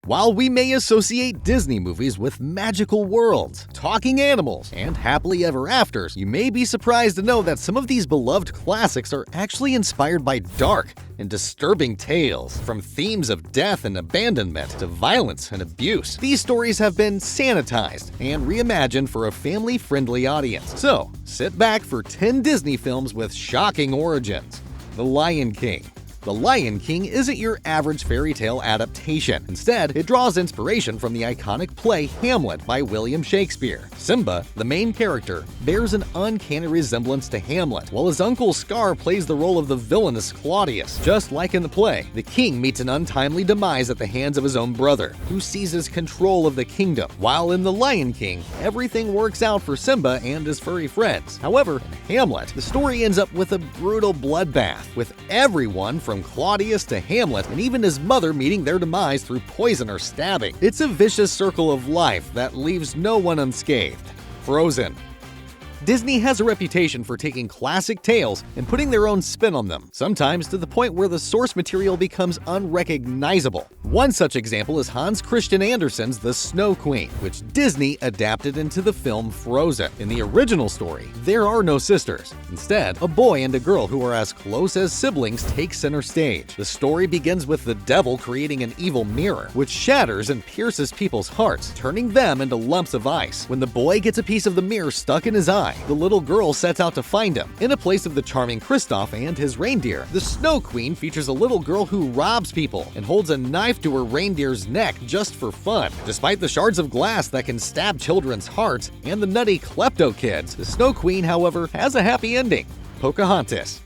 While we may associate Disney movies with magical worlds, talking animals, and happily ever afters, you may be surprised to know that some of these beloved classics are actually inspired by dark and disturbing tales. From themes of death and abandonment to violence and abuse, these stories have been sanitized and reimagined for a family-friendly audience. So, sit back for 10 Disney films with shocking origins. The Lion King. The Lion King isn't your average fairy tale adaptation. Instead, it draws inspiration from the iconic play Hamlet by William Shakespeare. Simba, the main character, bears an uncanny resemblance to Hamlet, while his uncle Scar plays the role of the villainous Claudius. Just like in the play, the king meets an untimely demise at the hands of his own brother, who seizes control of the kingdom. While in The Lion King, everything works out for Simba and his furry friends. However, in Hamlet, the story ends up with a brutal bloodbath, with everyone from Claudius to Hamlet and even his mother meeting their demise through poison or stabbing. It's a vicious circle of life that leaves no one unscathed. Frozen. Disney has a reputation for taking classic tales and putting their own spin on them, sometimes to the point where the source material becomes unrecognizable. One such example is Hans Christian Andersen's The Snow Queen, which Disney adapted into the film Frozen. In the original story, there are no sisters. Instead, a boy and a girl who are as close as siblings take center stage. The story begins with the devil creating an evil mirror, which shatters and pierces people's hearts, turning them into lumps of ice. When the boy gets a piece of the mirror stuck in his eye, the little girl sets out to find him. In a place of the charming Kristoff and his reindeer, the Snow Queen features a little girl who robs people and holds a knife to her reindeer's neck just for fun. Despite the shards of glass that can stab children's hearts and the nutty klepto kids, the Snow Queen, however, has a happy ending. Pocahontas.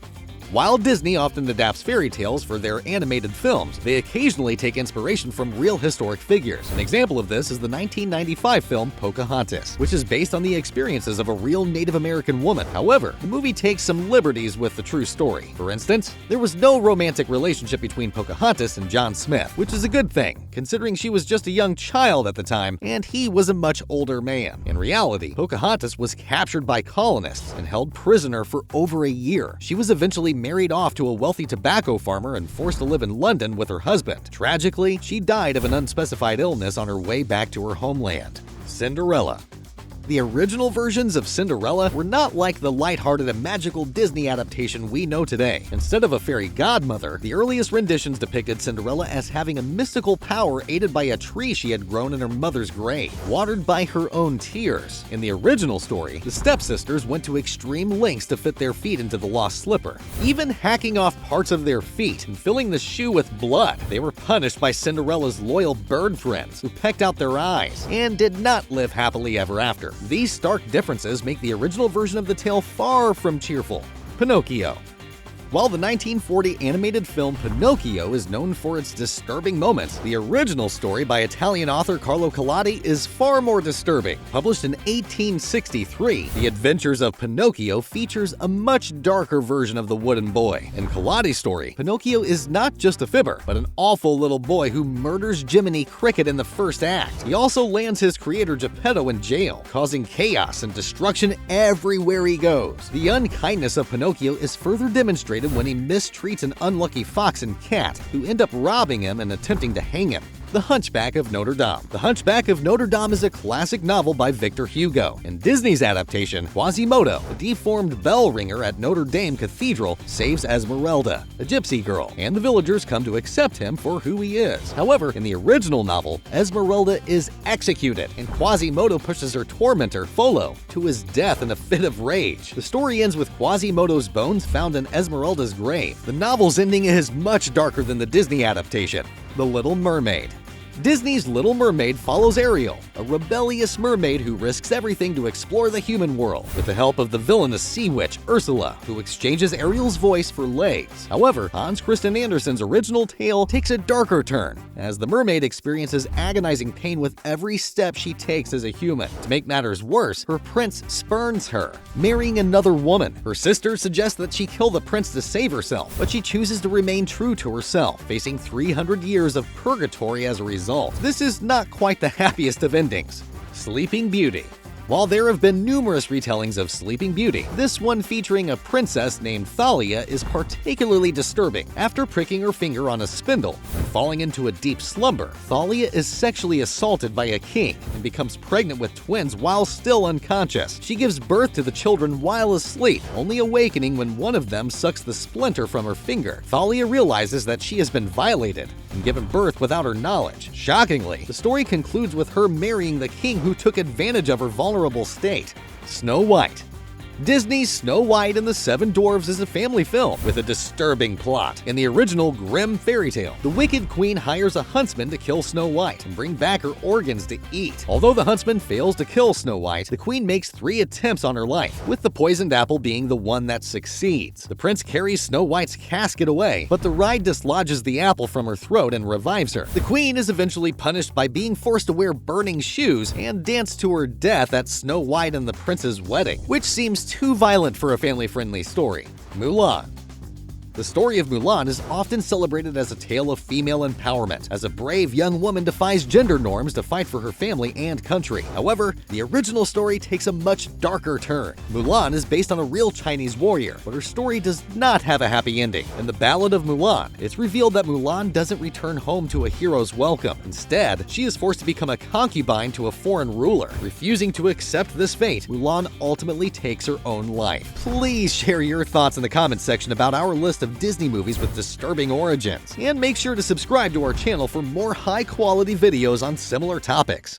While Disney often adapts fairy tales for their animated films, they occasionally take inspiration from real historic figures. An example of this is the 1995 film Pocahontas, which is based on the experiences of a real Native American woman. However, the movie takes some liberties with the true story. For instance, there was no romantic relationship between Pocahontas and John Smith, which is a good thing, considering she was just a young child at the time and he was a much older man. In reality, Pocahontas was captured by colonists and held prisoner for over a year. She was eventually married off to a wealthy tobacco farmer and forced to live in London with her husband. Tragically, she died of an unspecified illness on her way back to her homeland. Cinderella. The original versions of Cinderella were not like the lighthearted and magical Disney adaptation we know today. Instead of a fairy godmother, the earliest renditions depicted Cinderella as having a mystical power aided by a tree she had grown in her mother's grave, watered by her own tears. In the original story, the stepsisters went to extreme lengths to fit their feet into the lost slipper, even hacking off parts of their feet and filling the shoe with blood. They were punished by Cinderella's loyal bird friends, who pecked out their eyes, and did not live happily ever after. These stark differences make the original version of the tale far from cheerful. Pinocchio. While the 1940 animated film Pinocchio is known for its disturbing moments, the original story by Italian author Carlo Collodi is far more disturbing. Published in 1863, The Adventures of Pinocchio features a much darker version of the wooden boy. In Collodi's story, Pinocchio is not just a fibber, but an awful little boy who murders Jiminy Cricket in the first act. He also lands his creator Geppetto in jail, causing chaos and destruction everywhere he goes. The unkindness of Pinocchio is further demonstrated when he mistreats an unlucky fox and cat, who end up robbing him and attempting to hang him. The Hunchback of Notre Dame. The Hunchback of Notre Dame is a classic novel by Victor Hugo. In Disney's adaptation, Quasimodo, a deformed bell ringer at Notre Dame Cathedral, saves Esmeralda, a gypsy girl, and the villagers come to accept him for who he is. However, in the original novel, Esmeralda is executed, and Quasimodo pushes her tormentor, Folo, to his death in a fit of rage. The story ends with Quasimodo's bones found in Esmeralda's grave. The novel's ending is much darker than the Disney adaptation. The Little Mermaid. Disney's Little Mermaid follows Ariel, a rebellious mermaid who risks everything to explore the human world, with the help of the villainous sea witch Ursula, who exchanges Ariel's voice for legs. However, Hans Christian Andersen's original tale takes a darker turn, as the mermaid experiences agonizing pain with every step she takes as a human. To make matters worse, her prince spurns her, marrying another woman. Her sister suggests that she kill the prince to save herself, but she chooses to remain true to herself, facing 300 years of purgatory as a result. This is not quite the happiest of endings. Sleeping Beauty. While there have been numerous retellings of Sleeping Beauty, this one featuring a princess named Thalia is particularly disturbing. After pricking her finger on a spindle and falling into a deep slumber, Thalia is sexually assaulted by a king and becomes pregnant with twins while still unconscious. She gives birth to the children while asleep, only awakening when one of them sucks the splinter from her finger. Thalia realizes that she has been violated and given birth without her knowledge. Shockingly, the story concludes with her marrying the king who took advantage of her vulnerable state. Snow White. Disney's Snow White and the Seven Dwarfs is a family film with a disturbing plot. In the original Grimm fairy tale, the wicked queen hires a huntsman to kill Snow White and bring back her organs to eat. Although the huntsman fails to kill Snow White, the queen makes 3 attempts on her life, with the poisoned apple being the one that succeeds. The prince carries Snow White's casket away, but the ride dislodges the apple from her throat and revives her. The queen is eventually punished by being forced to wear burning shoes and dance to her death at Snow White and the prince's wedding, which seems too violent for a family-friendly story. Mulan. The story of Mulan is often celebrated as a tale of female empowerment, as a brave young woman defies gender norms to fight for her family and country. However, the original story takes a much darker turn. Mulan is based on a real Chinese warrior, but her story does not have a happy ending. In the Ballad of Mulan, it's revealed that Mulan doesn't return home to a hero's welcome. Instead, she is forced to become a concubine to a foreign ruler. Refusing to accept this fate, Mulan ultimately takes her own life. Please share your thoughts in the comments section about our list of Disney movies with disturbing origins, and make sure to subscribe to our channel for more high-quality videos on similar topics.